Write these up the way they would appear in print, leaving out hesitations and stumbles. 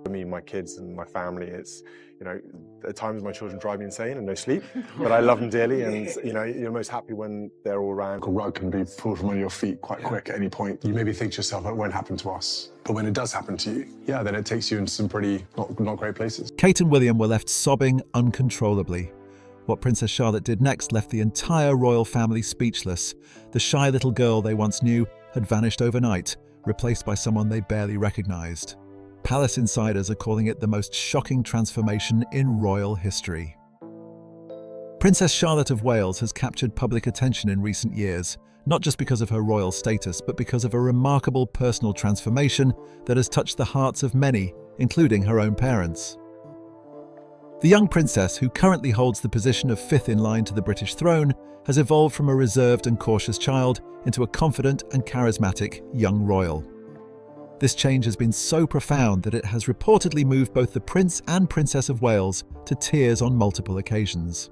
For me, my kids and my family, it's, at times my children drive me insane and no sleep, but I love them dearly, and, you're most happy when they're all around. A rug can be pulled from under your feet quite quick at any point. You maybe think to yourself, it won't happen to us. But when it does happen to you, then it takes you into some pretty not great places. Kate and William were left sobbing uncontrollably. What Princess Charlotte did next left the entire royal family speechless. The shy little girl they once knew had vanished overnight, replaced by someone they barely recognized. Palace insiders are calling it the most shocking transformation in royal history. Princess Charlotte of Wales has captured public attention in recent years, not just because of her royal status, but because of a remarkable personal transformation that has touched the hearts of many, including her own parents. The young princess, who currently holds the position of fifth in line to the British throne, has evolved from a reserved and cautious child into a confident and charismatic young royal. This change has been so profound that it has reportedly moved both the Prince and Princess of Wales to tears on multiple occasions.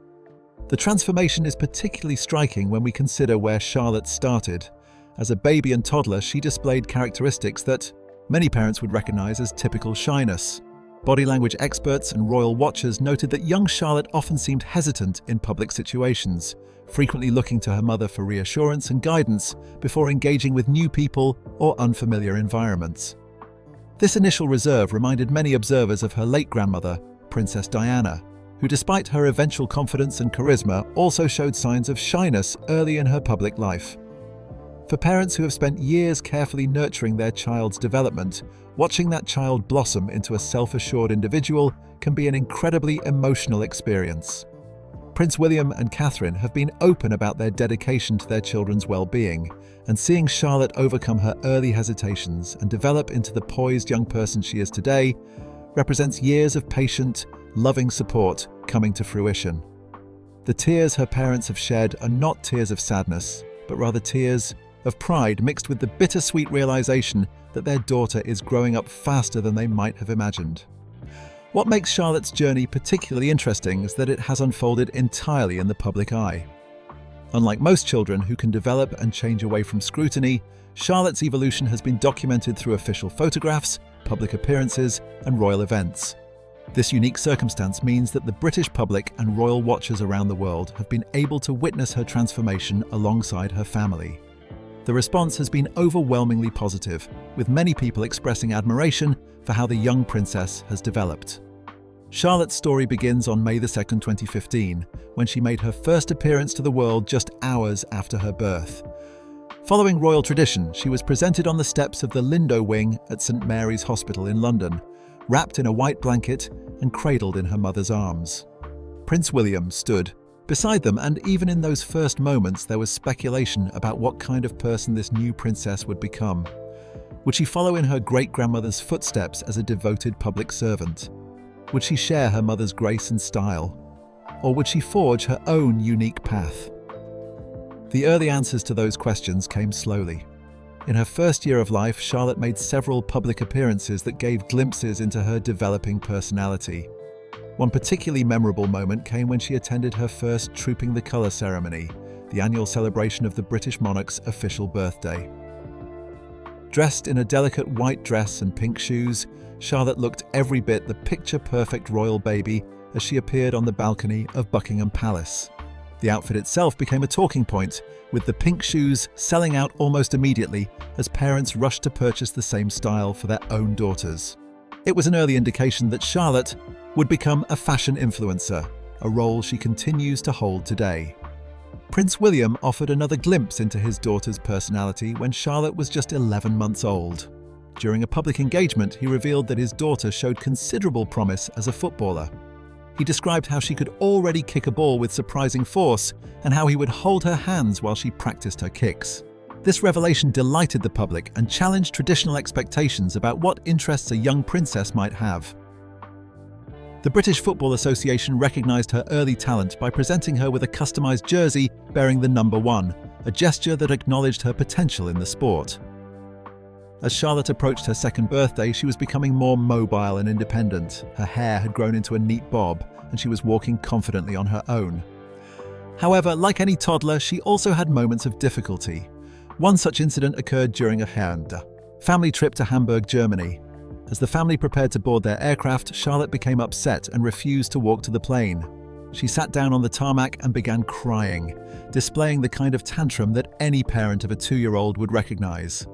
The transformation is particularly striking when we consider where Charlotte started. As a baby and toddler, she displayed characteristics that many parents would recognize as typical shyness. Body language experts and royal watchers noted that young Charlotte often seemed hesitant in public situations, frequently looking to her mother for reassurance and guidance before engaging with new people or unfamiliar environments. This initial reserve reminded many observers of her late grandmother, Princess Diana, who, despite her eventual confidence and charisma, also showed signs of shyness early in her public life. For parents who have spent years carefully nurturing their child's development, watching that child blossom into a self-assured individual can be an incredibly emotional experience. Prince William and Catherine have been open about their dedication to their children's well-being, and seeing Charlotte overcome her early hesitations and develop into the poised young person she is today represents years of patient, loving support coming to fruition. The tears her parents have shed are not tears of sadness, but rather tears of pride mixed with the bittersweet realization that their daughter is growing up faster than they might have imagined. What makes Charlotte's journey particularly interesting is that it has unfolded entirely in the public eye. Unlike most children who can develop and change away from scrutiny, Charlotte's evolution has been documented through official photographs, public appearances, and royal events. This unique circumstance means that the British public and royal watchers around the world have been able to witness her transformation alongside her family. The response has been overwhelmingly positive, with many people expressing admiration for how the young princess has developed. Charlotte's story begins on May 2, 2015, when she made her first appearance to the world just hours after her birth. Following royal tradition, she was presented on the steps of the Lindo Wing at St Mary's Hospital in London, wrapped in a white blanket and cradled in her mother's arms. Prince William stood beside them, and even in those first moments there was speculation about what kind of person this new princess would become. Would she follow in her great-grandmother's footsteps as a devoted public servant? Would she share her mother's grace and style? Or would she forge her own unique path? The early answers to those questions came slowly. In her first year of life, Charlotte made several public appearances that gave glimpses into her developing personality. One particularly memorable moment came when she attended her first Trooping the Colour ceremony, the annual celebration of the British monarch's official birthday. Dressed in a delicate white dress and pink shoes, Charlotte looked every bit the picture-perfect royal baby as she appeared on the balcony of Buckingham Palace. The outfit itself became a talking point, with the pink shoes selling out almost immediately as parents rushed to purchase the same style for their own daughters. It was an early indication that Charlotte would become a fashion influencer, a role she continues to hold today. Prince William offered another glimpse into his daughter's personality when Charlotte was just 11 months old. During a public engagement, he revealed that his daughter showed considerable promise as a footballer. He described how she could already kick a ball with surprising force and how he would hold her hands while she practiced her kicks. This revelation delighted the public and challenged traditional expectations about what interests a young princess might have. The British Football Association recognised her early talent by presenting her with a customised jersey bearing the number 1, a gesture that acknowledged her potential in the sport. As Charlotte approached her second birthday, she was becoming more mobile and independent. Her hair had grown into a neat bob, and she was walking confidently on her own. However, like any toddler, she also had moments of difficulty. One such incident occurred during a family trip to Hamburg, Germany. As the family prepared to board their aircraft, Charlotte became upset and refused to walk to the plane. She sat down on the tarmac and began crying, displaying the kind of tantrum that any parent of a 2-year-old would recognize.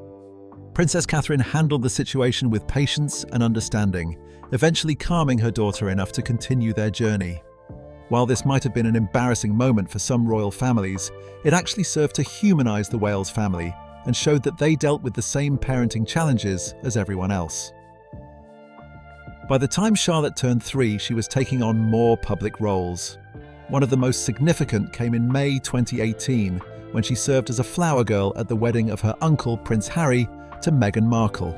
Princess Catherine handled the situation with patience and understanding, eventually calming her daughter enough to continue their journey. While this might have been an embarrassing moment for some royal families, it actually served to humanize the Wales family and showed that they dealt with the same parenting challenges as everyone else. By the time Charlotte turned 3, she was taking on more public roles. One of the most significant came in May 2018, when she served as a flower girl at the wedding of her uncle, Prince Harry, to Meghan Markle.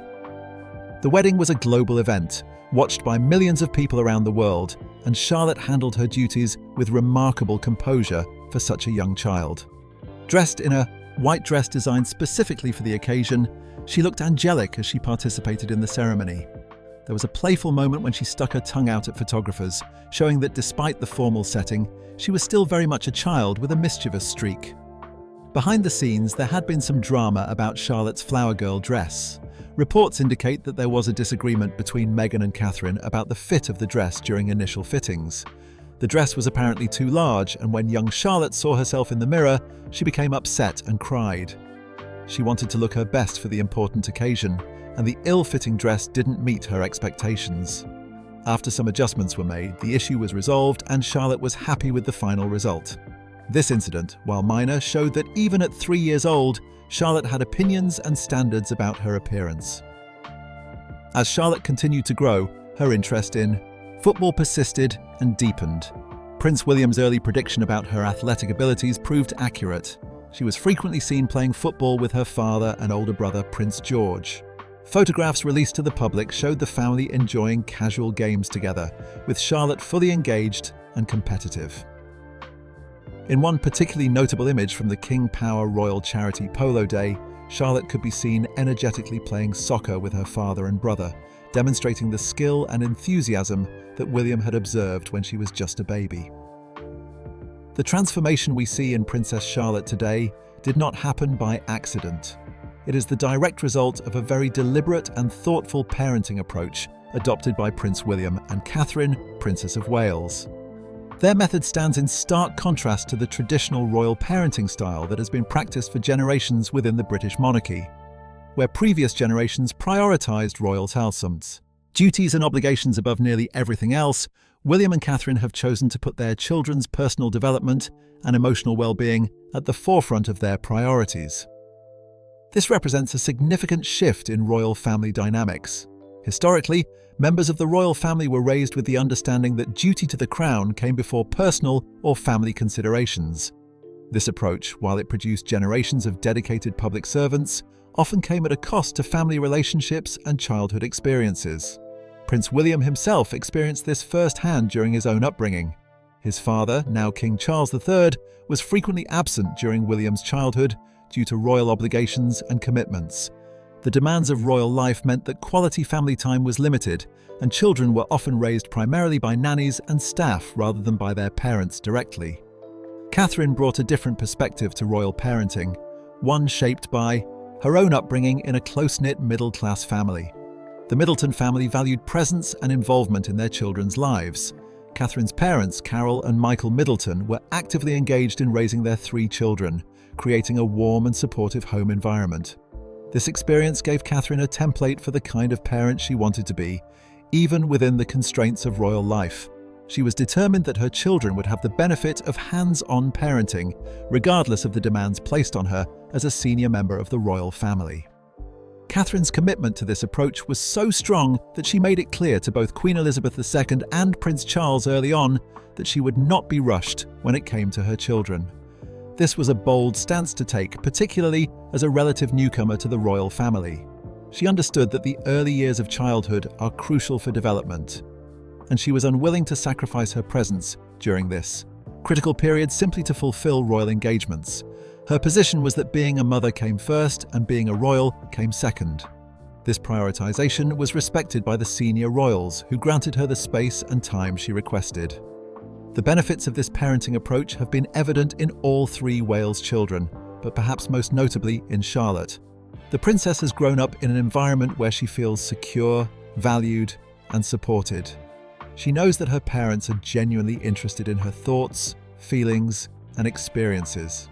The wedding was a global event, watched by millions of people around the world, and Charlotte handled her duties with remarkable composure for such a young child. Dressed in a white dress designed specifically for the occasion, she looked angelic as she participated in the ceremony. There was a playful moment when she stuck her tongue out at photographers, showing that despite the formal setting, she was still very much a child with a mischievous streak. Behind the scenes, there had been some drama about Charlotte's flower girl dress. Reports indicate that there was a disagreement between Meghan and Catherine about the fit of the dress during initial fittings. The dress was apparently too large, and when young Charlotte saw herself in the mirror, she became upset and cried. She wanted to look her best for the important occasion, and the ill-fitting dress didn't meet her expectations. After some adjustments were made, the issue was resolved and Charlotte was happy with the final result. This incident, while minor, showed that even at 3 years old, Charlotte had opinions and standards about her appearance. As Charlotte continued to grow, her interest in football persisted and deepened. Prince William's early prediction about her athletic abilities proved accurate. She was frequently seen playing football with her father and older brother, Prince George. Photographs released to the public showed the family enjoying casual games together, with Charlotte fully engaged and competitive. In one particularly notable image from the King Power Royal Charity Polo Day, Charlotte could be seen energetically playing soccer with her father and brother, demonstrating the skill and enthusiasm that William had observed when she was just a baby. The transformation we see in Princess Charlotte today did not happen by accident. It is the direct result of a very deliberate and thoughtful parenting approach adopted by Prince William and Catherine, Princess of Wales. Their method stands in stark contrast to the traditional royal parenting style that has been practiced for generations within the British monarchy, where previous generations prioritised royal salsams. Duties and obligations above nearly everything else, William and Catherine have chosen to put their children's personal development and emotional well-being at the forefront of their priorities. This represents a significant shift in royal family dynamics. Historically, members of the royal family were raised with the understanding that duty to the crown came before personal or family considerations. This approach, while it produced generations of dedicated public servants, often came at a cost to family relationships and childhood experiences. Prince William himself experienced this firsthand during his own upbringing. His father, now King Charles III, was frequently absent during William's childhood due to royal obligations and commitments. The demands of royal life meant that quality family time was limited, and children were often raised primarily by nannies and staff rather than by their parents directly. Catherine brought a different perspective to royal parenting, one shaped by her own upbringing in a close-knit middle-class family. The Middleton family valued presence and involvement in their children's lives. Catherine's parents, Carol and Michael Middleton, were actively engaged in raising their 3 children, creating a warm and supportive home environment. This experience gave Catherine a template for the kind of parent she wanted to be, even within the constraints of royal life. She was determined that her children would have the benefit of hands-on parenting, regardless of the demands placed on her as a senior member of the royal family. Catherine's commitment to this approach was so strong that she made it clear to both Queen Elizabeth II and Prince Charles early on that she would not be rushed when it came to her children. This was a bold stance to take, particularly as a relative newcomer to the royal family. She understood that the early years of childhood are crucial for development, and she was unwilling to sacrifice her presence during this critical period simply to fulfill royal engagements. Her position was that being a mother came first and being a royal came second. This prioritization was respected by the senior royals, who granted her the space and time she requested. The benefits of this parenting approach have been evident in all 3 Wales children, but perhaps most notably in Charlotte. The princess has grown up in an environment where she feels secure, valued, and supported. She knows that her parents are genuinely interested in her thoughts, feelings, and experiences.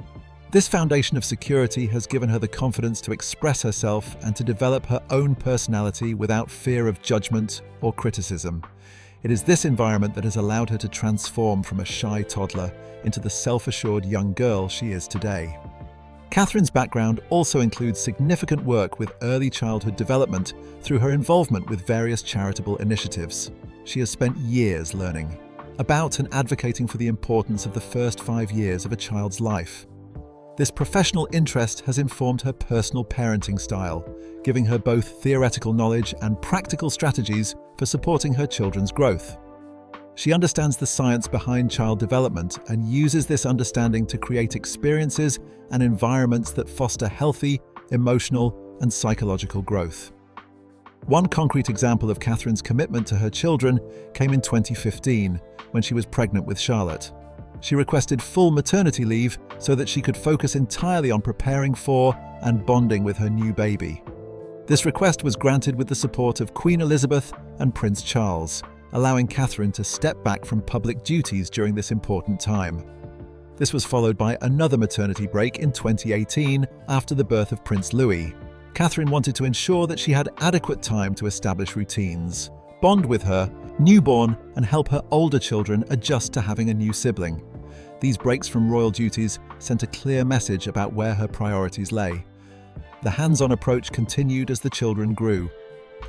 This foundation of security has given her the confidence to express herself and to develop her own personality without fear of judgment or criticism. It is this environment that has allowed her to transform from a shy toddler into the self-assured young girl she is today. Catherine's background also includes significant work with early childhood development through her involvement with various charitable initiatives. She has spent years learning about and advocating for the importance of the first 5 years of a child's life. This professional interest has informed her personal parenting style, giving her both theoretical knowledge and practical strategies for supporting her children's growth. She understands the science behind child development and uses this understanding to create experiences and environments that foster healthy, emotional, and psychological growth. One concrete example of Catherine's commitment to her children came in 2015, when she was pregnant with Charlotte. She requested full maternity leave so that she could focus entirely on preparing for and bonding with her new baby. This request was granted with the support of Queen Elizabeth and Prince Charles, allowing Catherine to step back from public duties during this important time. This was followed by another maternity break in 2018 after the birth of Prince Louis. Catherine wanted to ensure that she had adequate time to establish routines, bond with her newborn, and help her older children adjust to having a new sibling. These breaks from royal duties sent a clear message about where her priorities lay. The hands-on approach continued as the children grew.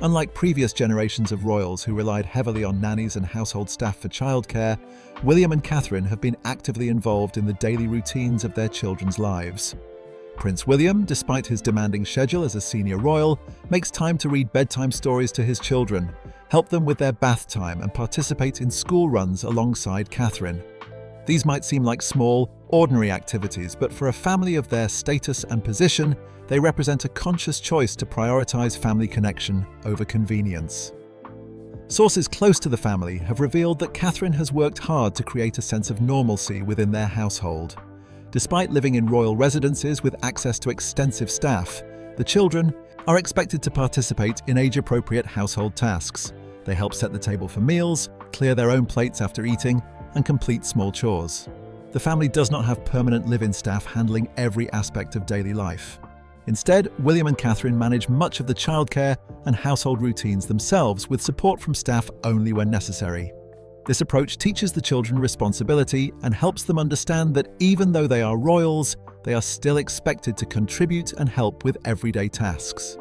Unlike previous generations of royals who relied heavily on nannies and household staff for childcare, William and Catherine have been actively involved in the daily routines of their children's lives. Prince William, despite his demanding schedule as a senior royal, makes time to read bedtime stories to his children, help them with their bath time, and participate in school runs alongside Catherine. These might seem like small, ordinary activities, but for a family of their status and position, they represent a conscious choice to prioritize family connection over convenience. Sources close to the family have revealed that Catherine has worked hard to create a sense of normalcy within their household. Despite living in royal residences with access to extensive staff, the children are expected to participate in age-appropriate household tasks. They help set the table for meals, clear their own plates after eating, and complete small chores. The family does not have permanent live-in staff handling every aspect of daily life. Instead, William and Catherine manage much of the childcare and household routines themselves with support from staff only when necessary. This approach teaches the children responsibility and helps them understand that even though they are royals, they are still expected to contribute and help with everyday tasks.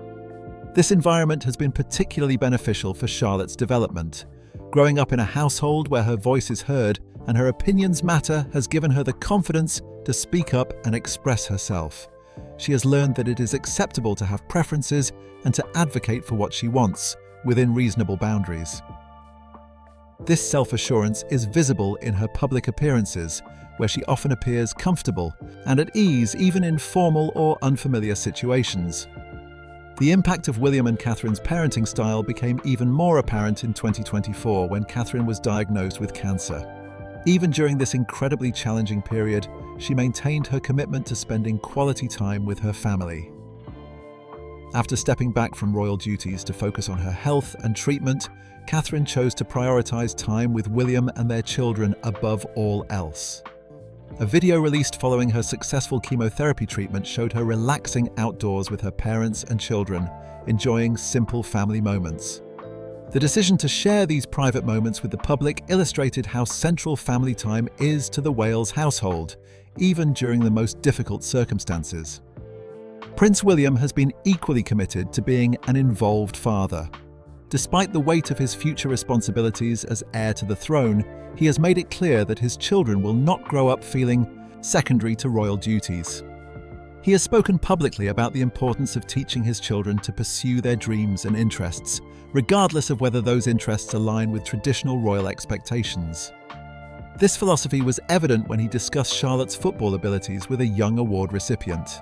This environment has been particularly beneficial for Charlotte's development. Growing up in a household where her voice is heard and her opinions matter has given her the confidence to speak up and express herself. She has learned that it is acceptable to have preferences and to advocate for what she wants, within reasonable boundaries. This self-assurance is visible in her public appearances, where she often appears comfortable and at ease even in formal or unfamiliar situations. The impact of William and Catherine's parenting style became even more apparent in 2024 when Catherine was diagnosed with cancer. Even during this incredibly challenging period, she maintained her commitment to spending quality time with her family. After stepping back from royal duties to focus on her health and treatment, Catherine chose to prioritize time with William and their children above all else. A video released following her successful chemotherapy treatment showed her relaxing outdoors with her parents and children, enjoying simple family moments. The decision to share these private moments with the public illustrated how central family time is to the Wales household, even during the most difficult circumstances. Prince William has been equally committed to being an involved father. Despite the weight of his future responsibilities as heir to the throne, he has made it clear that his children will not grow up feeling secondary to royal duties. He has spoken publicly about the importance of teaching his children to pursue their dreams and interests, regardless of whether those interests align with traditional royal expectations. This philosophy was evident when he discussed Charlotte's football abilities with a young award recipient.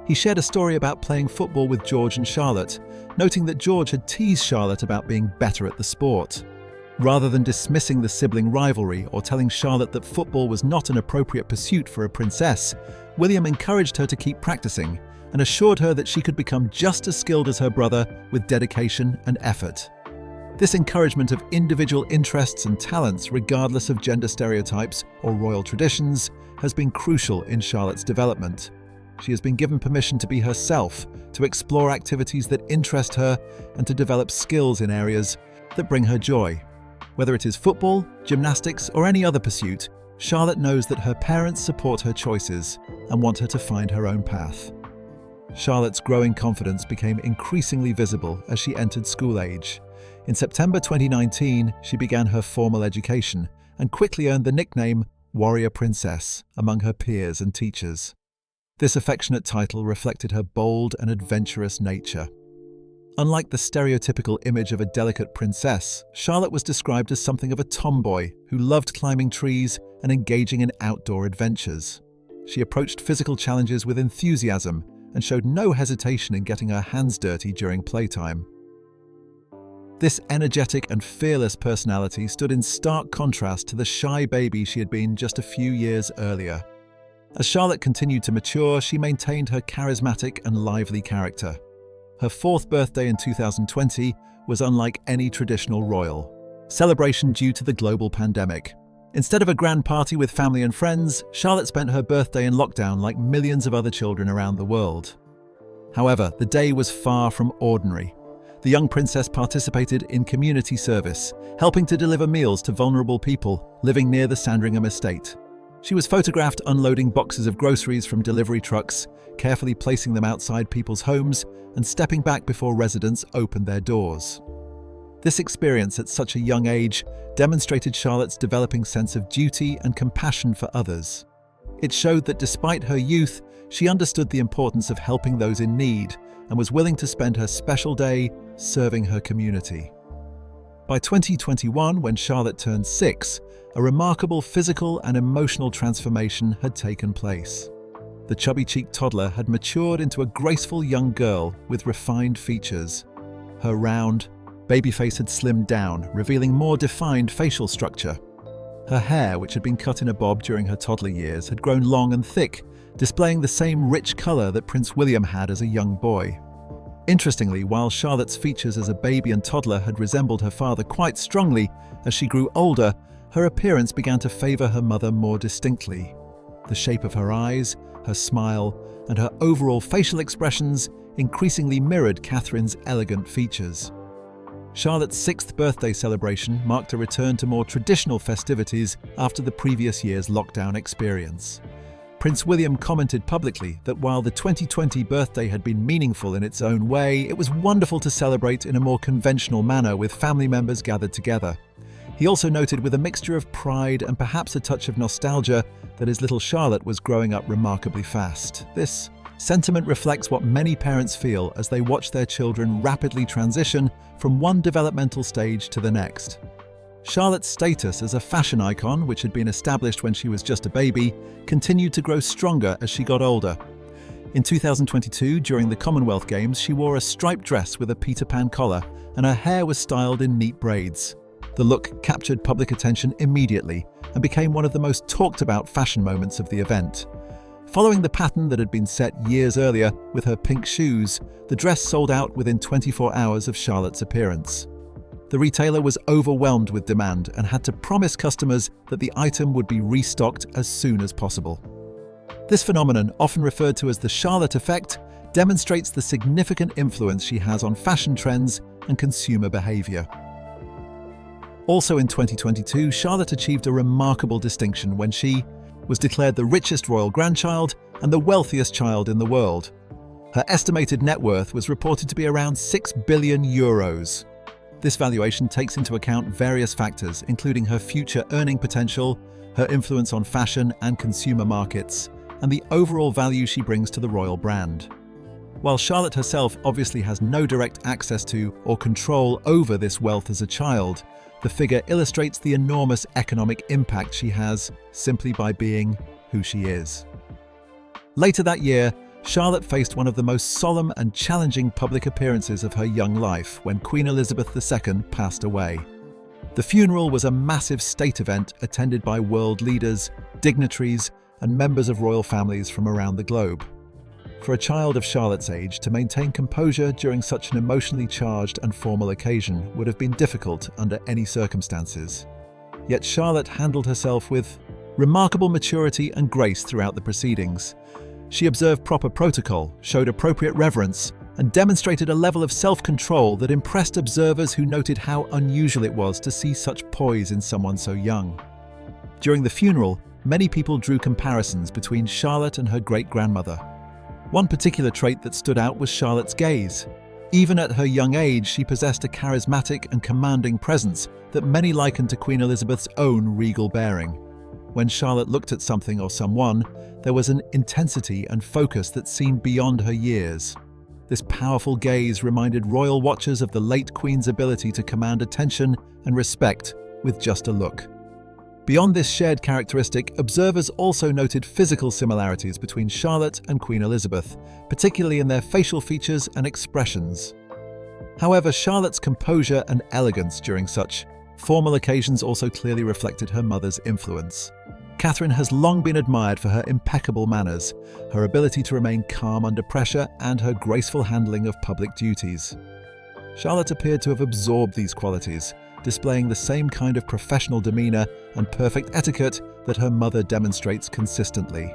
He shared a story about playing football with George and Charlotte, noting that George had teased Charlotte about being better at the sport. Rather than dismissing the sibling rivalry or telling Charlotte that football was not an appropriate pursuit for a princess, William encouraged her to keep practicing and assured her that she could become just as skilled as her brother with dedication and effort. This encouragement of individual interests and talents, regardless of gender stereotypes or royal traditions, has been crucial in Charlotte's development. She has been given permission to be herself, to explore activities that interest her, and to develop skills in areas that bring her joy. Whether it is football, gymnastics, or any other pursuit, Charlotte knows that her parents support her choices and want her to find her own path. Charlotte's growing confidence became increasingly visible as she entered school age. In September 2019, she began her formal education and quickly earned the nickname Warrior Princess among her peers and teachers. This affectionate title reflected her bold and adventurous nature. Unlike the stereotypical image of a delicate princess, Charlotte was described as something of a tomboy who loved climbing trees and engaging in outdoor adventures. She approached physical challenges with enthusiasm and showed no hesitation in getting her hands dirty during playtime. This energetic and fearless personality stood in stark contrast to the shy baby she had been just a few years earlier. As Charlotte continued to mature, she maintained her charismatic and lively character. Her 4th birthday in 2020 was unlike any traditional royal celebration due to the global pandemic. Instead of a grand party with family and friends, Charlotte spent her birthday in lockdown like millions of other children around the world. However, the day was far from ordinary. The young princess participated in community service, helping to deliver meals to vulnerable people living near the Sandringham estate. She was photographed unloading boxes of groceries from delivery trucks, carefully placing them outside people's homes and stepping back before residents opened their doors. This experience at such a young age demonstrated Charlotte's developing sense of duty and compassion for others. It showed that despite her youth, she understood the importance of helping those in need and was willing to spend her special day serving her community. By 2021, when Charlotte turned 6, a remarkable physical and emotional transformation had taken place. The chubby-cheeked toddler had matured into a graceful young girl with refined features. Her round, baby face had slimmed down, revealing more defined facial structure. Her hair, which had been cut in a bob during her toddler years, had grown long and thick, displaying the same rich color that Prince William had as a young boy. Interestingly, while Charlotte's features as a baby and toddler had resembled her father quite strongly, as she grew older, her appearance began to favor her mother more distinctly. The shape of her eyes, her smile, and her overall facial expressions increasingly mirrored Catherine's elegant features. Charlotte's 6th birthday celebration marked a return to more traditional festivities after the previous year's lockdown experience. Prince William commented publicly that while the 2020 birthday had been meaningful in its own way, it was wonderful to celebrate in a more conventional manner with family members gathered together. He also noted with a mixture of pride and perhaps a touch of nostalgia that his little Charlotte was growing up remarkably fast. This sentiment reflects what many parents feel as they watch their children rapidly transition from one developmental stage to the next. Charlotte's status as a fashion icon, which had been established when she was just a baby, continued to grow stronger as she got older. In 2022, during the Commonwealth Games, she wore a striped dress with a Peter Pan collar, and her hair was styled in neat braids. The look captured public attention immediately and became one of the most talked about fashion moments of the event. Following the pattern that had been set years earlier with her pink shoes, the dress sold out within 24 hours of Charlotte's appearance. The retailer was overwhelmed with demand and had to promise customers that the item would be restocked as soon as possible. This phenomenon, often referred to as the Charlotte effect, demonstrates the significant influence she has on fashion trends and consumer behavior. Also in 2022, Charlotte achieved a remarkable distinction when she was declared the richest royal grandchild and the wealthiest child in the world. Her estimated net worth was reported to be around €6 billion. This valuation takes into account various factors, including her future earning potential, her influence on fashion and consumer markets, and the overall value she brings to the royal brand. While Charlotte herself obviously has no direct access to or control over this wealth as a child, the figure illustrates the enormous economic impact she has simply by being who she is. Later that year, Charlotte faced one of the most solemn and challenging public appearances of her young life when Queen Elizabeth II passed away. The funeral was a massive state event attended by world leaders, dignitaries, and members of royal families from around the globe. For a child of Charlotte's age to maintain composure during such an emotionally charged and formal occasion would have been difficult under any circumstances. Yet Charlotte handled herself with remarkable maturity and grace throughout the proceedings. She observed proper protocol, showed appropriate reverence, and demonstrated a level of self-control that impressed observers who noted how unusual it was to see such poise in someone so young. During the funeral, many people drew comparisons between Charlotte and her great-grandmother. One particular trait that stood out was Charlotte's gaze. Even at her young age, she possessed a charismatic and commanding presence that many likened to Queen Elizabeth's own regal bearing. When Charlotte looked at something or someone, there was an intensity and focus that seemed beyond her years. This powerful gaze reminded royal watchers of the late Queen's ability to command attention and respect with just a look. Beyond this shared characteristic, observers also noted physical similarities between Charlotte and Queen Elizabeth, particularly in their facial features and expressions. However, Charlotte's composure and elegance during such formal occasions also clearly reflected her mother's influence. Catherine has long been admired for her impeccable manners, her ability to remain calm under pressure, and her graceful handling of public duties. Charlotte appeared to have absorbed these qualities, displaying the same kind of professional demeanor and perfect etiquette that her mother demonstrates consistently.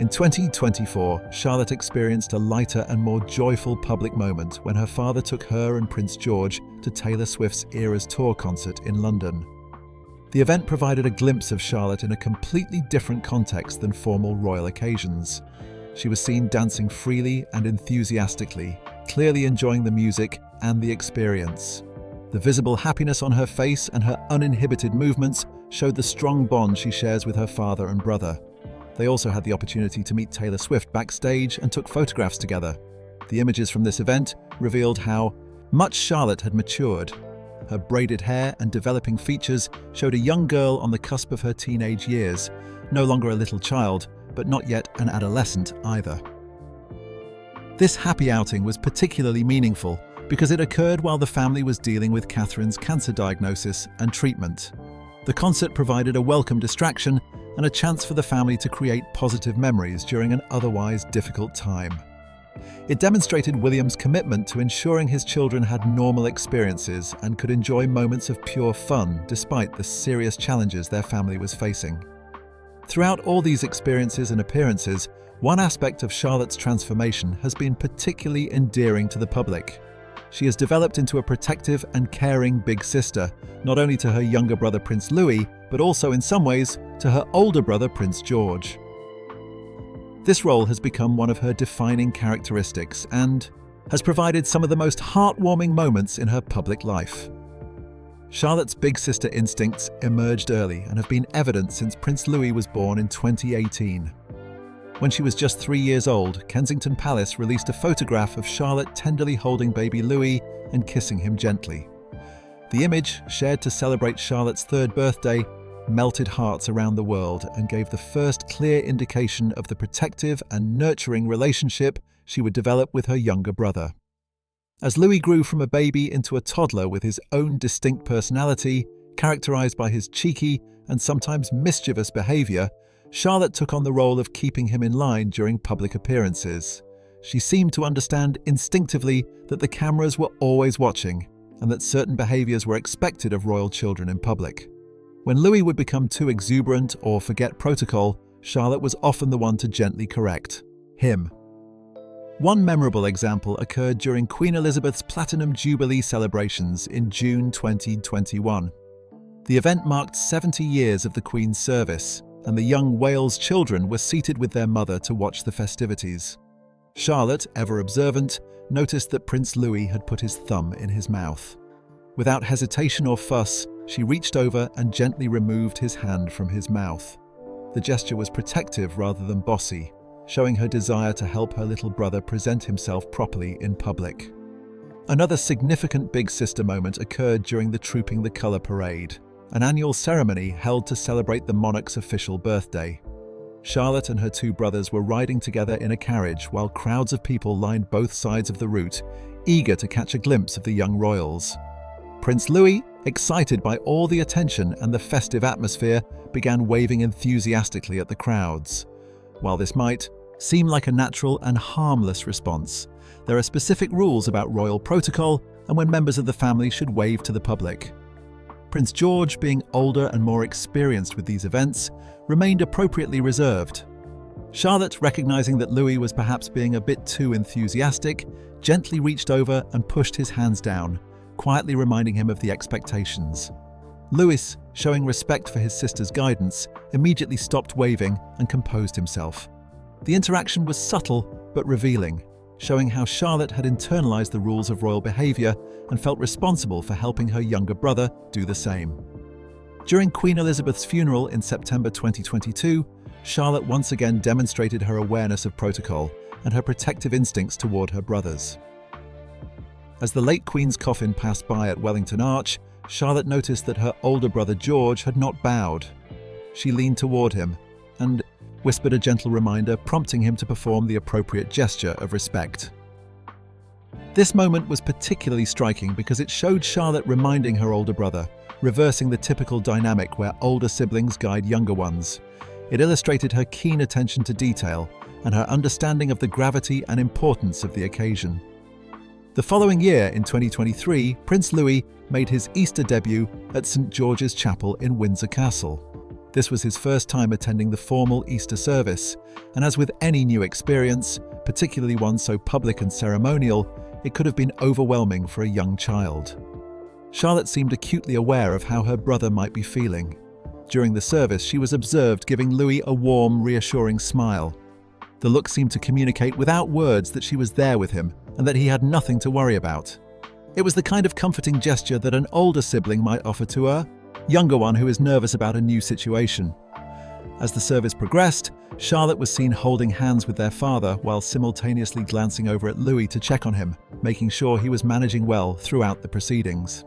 In 2024, Charlotte experienced a lighter and more joyful public moment when her father took her and Prince George to Taylor Swift's Eras Tour concert in London. The event provided a glimpse of Charlotte in a completely different context than formal royal occasions. She was seen dancing freely and enthusiastically, clearly enjoying the music and the experience. The visible happiness on her face and her uninhibited movements showed the strong bond she shares with her father and brother. They also had the opportunity to meet Taylor Swift backstage and took photographs together. The images from this event revealed how much Charlotte had matured. Her braided hair and developing features showed a young girl on the cusp of her teenage years, no longer a little child, but not yet an adolescent either. This happy outing was particularly meaningful because it occurred while the family was dealing with Catherine's cancer diagnosis and treatment. The concert provided a welcome distraction and a chance for the family to create positive memories during an otherwise difficult time. It demonstrated William's commitment to ensuring his children had normal experiences and could enjoy moments of pure fun despite the serious challenges their family was facing. Throughout all these experiences and appearances, one aspect of Charlotte's transformation has been particularly endearing to the public. She has developed into a protective and caring big sister, not only to her younger brother Prince Louis, but also in some ways to her older brother Prince George. This role has become one of her defining characteristics and has provided some of the most heartwarming moments in her public life. Charlotte's big sister instincts emerged early and have been evident since Prince Louis was born in 2018. When she was just 3 years old, Kensington Palace released a photograph of Charlotte tenderly holding baby Louis and kissing him gently. The image, shared to celebrate Charlotte's 3rd birthday, melted hearts around the world and gave the first clear indication of the protective and nurturing relationship she would develop with her younger brother. As Louis grew from a baby into a toddler with his own distinct personality, characterized by his cheeky and sometimes mischievous behavior, Charlotte took on the role of keeping him in line during public appearances. She seemed to understand instinctively that the cameras were always watching and that certain behaviors were expected of royal children in public. When Louis would become too exuberant or forget protocol, Charlotte was often the one to gently correct him. One memorable example occurred during Queen Elizabeth's Platinum Jubilee celebrations in June 2021. The event marked 70 years of the Queen's service, and the young Wales children were seated with their mother to watch the festivities. Charlotte, ever observant, noticed that Prince Louis had put his thumb in his mouth. Without hesitation or fuss, she reached over and gently removed his hand from his mouth. The gesture was protective rather than bossy, showing her desire to help her little brother present himself properly in public. Another significant big sister moment occurred during the Trooping the Colour parade, an annual ceremony held to celebrate the monarch's official birthday. Charlotte and her 2 brothers were riding together in a carriage while crowds of people lined both sides of the route, eager to catch a glimpse of the young royals. Prince Louis, excited by all the attention and the festive atmosphere, began waving enthusiastically at the crowds. While this might seem like a natural and harmless response. There are specific rules about royal protocol and when members of the family should wave to the public. Prince George, being older and more experienced with these events, remained appropriately reserved. Charlotte, recognizing that Louis was perhaps being a bit too enthusiastic, gently reached over and pushed his hands down, quietly reminding him of the expectations. Louis, showing respect for his sister's guidance, immediately stopped waving and composed himself. The interaction was subtle but revealing, showing how Charlotte had internalized the rules of royal behavior and felt responsible for helping her younger brother do the same. During Queen Elizabeth's funeral in September 2022, Charlotte once again demonstrated her awareness of protocol and her protective instincts toward her brothers. As the late Queen's coffin passed by at Wellington Arch, Charlotte noticed that her older brother George had not bowed. She leaned toward him and whispered a gentle reminder, prompting him to perform the appropriate gesture of respect. This moment was particularly striking because it showed Charlotte reminding her older brother, reversing the typical dynamic where older siblings guide younger ones. It illustrated her keen attention to detail and her understanding of the gravity and importance of the occasion. The following year, in 2023, Prince Louis made his Easter debut at St. George's Chapel in Windsor Castle. This was his first time attending the formal Easter service, and as with any new experience, particularly one so public and ceremonial, it could have been overwhelming for a young child. Charlotte seemed acutely aware of how her brother might be feeling. During the service, she was observed giving Louis a warm, reassuring smile. The look seemed to communicate without words that she was there with him and that he had nothing to worry about. It was the kind of comforting gesture that an older sibling might offer to a younger one who is nervous about a new situation. As the service progressed, Charlotte was seen holding hands with their father while simultaneously glancing over at Louis to check on him, making sure he was managing well throughout the proceedings.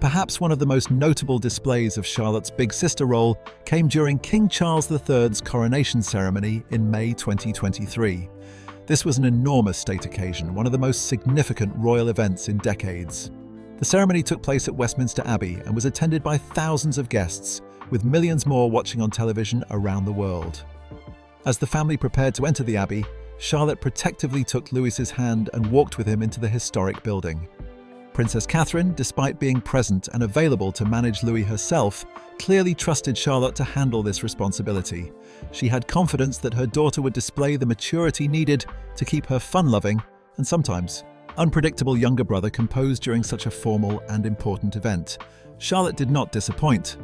Perhaps one of the most notable displays of Charlotte's big sister role came during King Charles III's coronation ceremony in May 2023. This was an enormous state occasion, one of the most significant royal events in decades. The ceremony took place at Westminster Abbey and was attended by thousands of guests, with millions more watching on television around the world. As the family prepared to enter the Abbey, Charlotte protectively took Louis's hand and walked with him into the historic building. Princess Catherine, despite being present and available to manage Louis herself, clearly trusted Charlotte to handle this responsibility. She had confidence that her daughter would display the maturity needed to keep her fun-loving and sometimes unpredictable younger brother composed during such a formal and important event. Charlotte did not disappoint.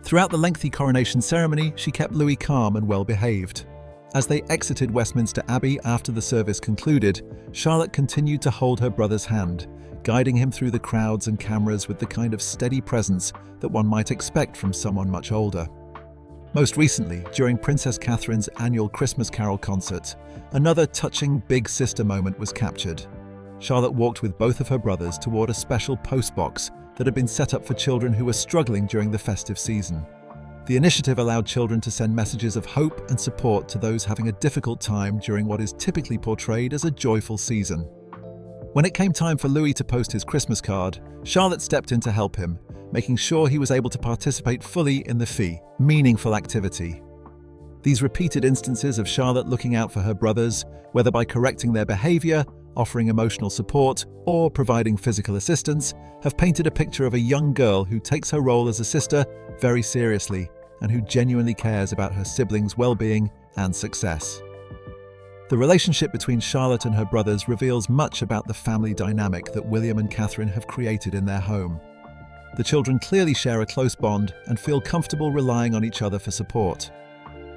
Throughout the lengthy coronation ceremony, she kept Louis calm and well-behaved. As they exited Westminster Abbey after the service concluded, Charlotte continued to hold her brother's hand, guiding him through the crowds and cameras with the kind of steady presence that one might expect from someone much older. Most recently, during Princess Catherine's annual Christmas Carol concert, another touching big sister moment was captured. Charlotte walked with both of her brothers toward a special postbox that had been set up for children who were struggling during the festive season. The initiative allowed children to send messages of hope and support to those having a difficult time during what is typically portrayed as a joyful season. When it came time for Louis to post his Christmas card, Charlotte stepped in to help him, making sure he was able to participate fully in the meaningful activity. These repeated instances of Charlotte looking out for her brothers, whether by correcting their behavior, offering emotional support, or providing physical assistance, have painted a picture of a young girl who takes her role as a sister very seriously and who genuinely cares about her siblings' well-being and success. The relationship between Charlotte and her brothers reveals much about the family dynamic that William and Catherine have created in their home. The children clearly share a close bond and feel comfortable relying on each other for support.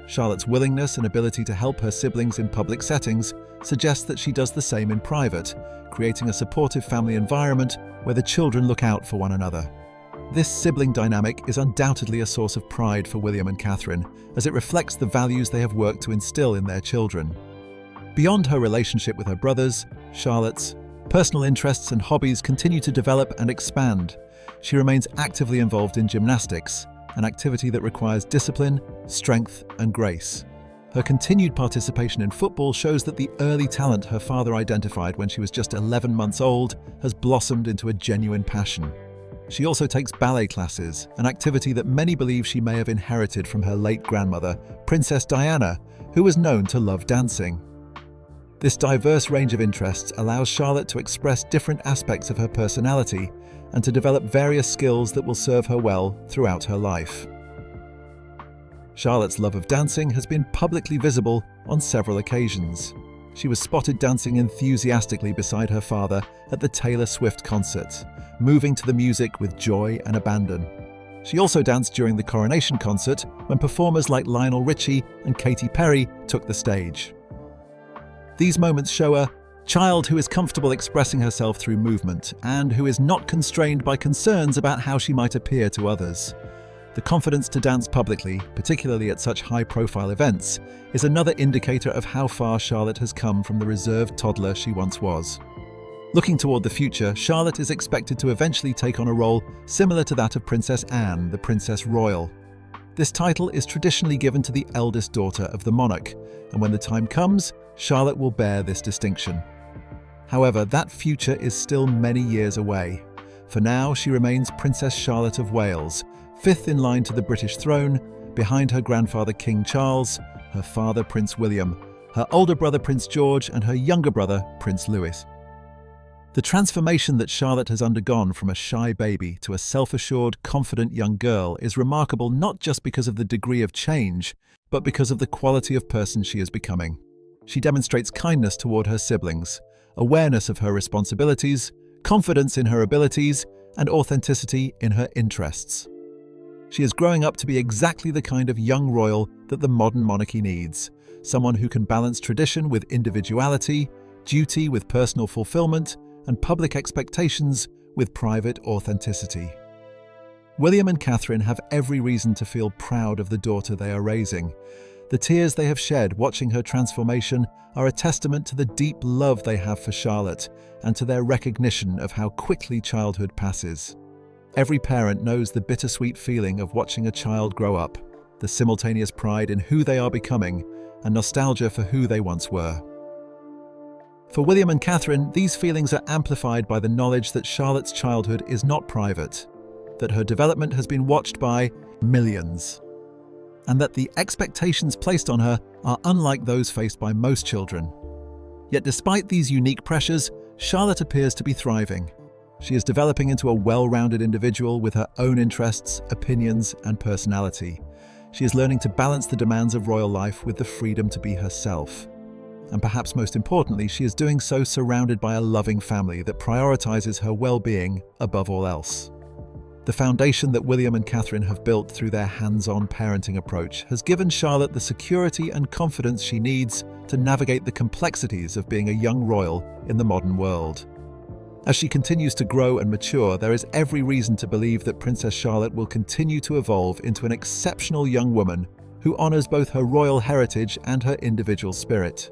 Charlotte's willingness and ability to help her siblings in public settings suggests that she does the same in private, creating a supportive family environment where the children look out for one another. This sibling dynamic is undoubtedly a source of pride for William and Catherine, as it reflects the values they have worked to instill in their children. Beyond her relationship with her brothers, Charlotte's personal interests and hobbies continue to develop and expand. She remains actively involved in gymnastics, an activity that requires discipline, strength, and grace. Her continued participation in football shows that the early talent her father identified when she was just 11 months old has blossomed into a genuine passion. She also takes ballet classes, an activity that many believe she may have inherited from her late grandmother, Princess Diana, who was known to love dancing. This diverse range of interests allows Charlotte to express different aspects of her personality and to develop various skills that will serve her well throughout her life. Charlotte's love of dancing has been publicly visible on several occasions. She was spotted dancing enthusiastically beside her father at the Taylor Swift concert, moving to the music with joy and abandon. She also danced during the coronation concert when performers like Lionel Richie and Katy Perry took the stage. These moments show a child who is comfortable expressing herself through movement and who is not constrained by concerns about how she might appear to others. The confidence to dance publicly, particularly at such high-profile events, is another indicator of how far Charlotte has come from the reserved toddler she once was. Looking toward the future, Charlotte is expected to eventually take on a role similar to that of Princess Anne, the Princess Royal. This title is traditionally given to the eldest daughter of the monarch, and when the time comes, Charlotte will bear this distinction. However, that future is still many years away. For now, she remains Princess Charlotte of Wales, fifth in line to the British throne, behind her grandfather King Charles, her father Prince William, her older brother Prince George, and her younger brother Prince Louis. The transformation that Charlotte has undergone from a shy baby to a self-assured, confident young girl is remarkable not just because of the degree of change, but because of the quality of person she is becoming. She demonstrates kindness toward her siblings, awareness of her responsibilities, confidence in her abilities, and authenticity in her interests. She is growing up to be exactly the kind of young royal that the modern monarchy needs, someone who can balance tradition with individuality, duty with personal fulfillment, and public expectations with private authenticity. William and Catherine have every reason to feel proud of the daughter they are raising. The tears they have shed watching her transformation are a testament to the deep love they have for Charlotte and to their recognition of how quickly childhood passes. Every parent knows the bittersweet feeling of watching a child grow up, the simultaneous pride in who they are becoming, and nostalgia for who they once were. For William and Catherine, these feelings are amplified by the knowledge that Charlotte's childhood is not private, that her development has been watched by millions, and that the expectations placed on her are unlike those faced by most children. Yet despite these unique pressures, Charlotte appears to be thriving. She is developing into a well-rounded individual with her own interests, opinions, and personality. She is learning to balance the demands of royal life with the freedom to be herself. And perhaps most importantly, she is doing so surrounded by a loving family that prioritizes her well-being above all else. The foundation that William and Catherine have built through their hands-on parenting approach has given Charlotte the security and confidence she needs to navigate the complexities of being a young royal in the modern world. As she continues to grow and mature, there is every reason to believe that Princess Charlotte will continue to evolve into an exceptional young woman who honors both her royal heritage and her individual spirit.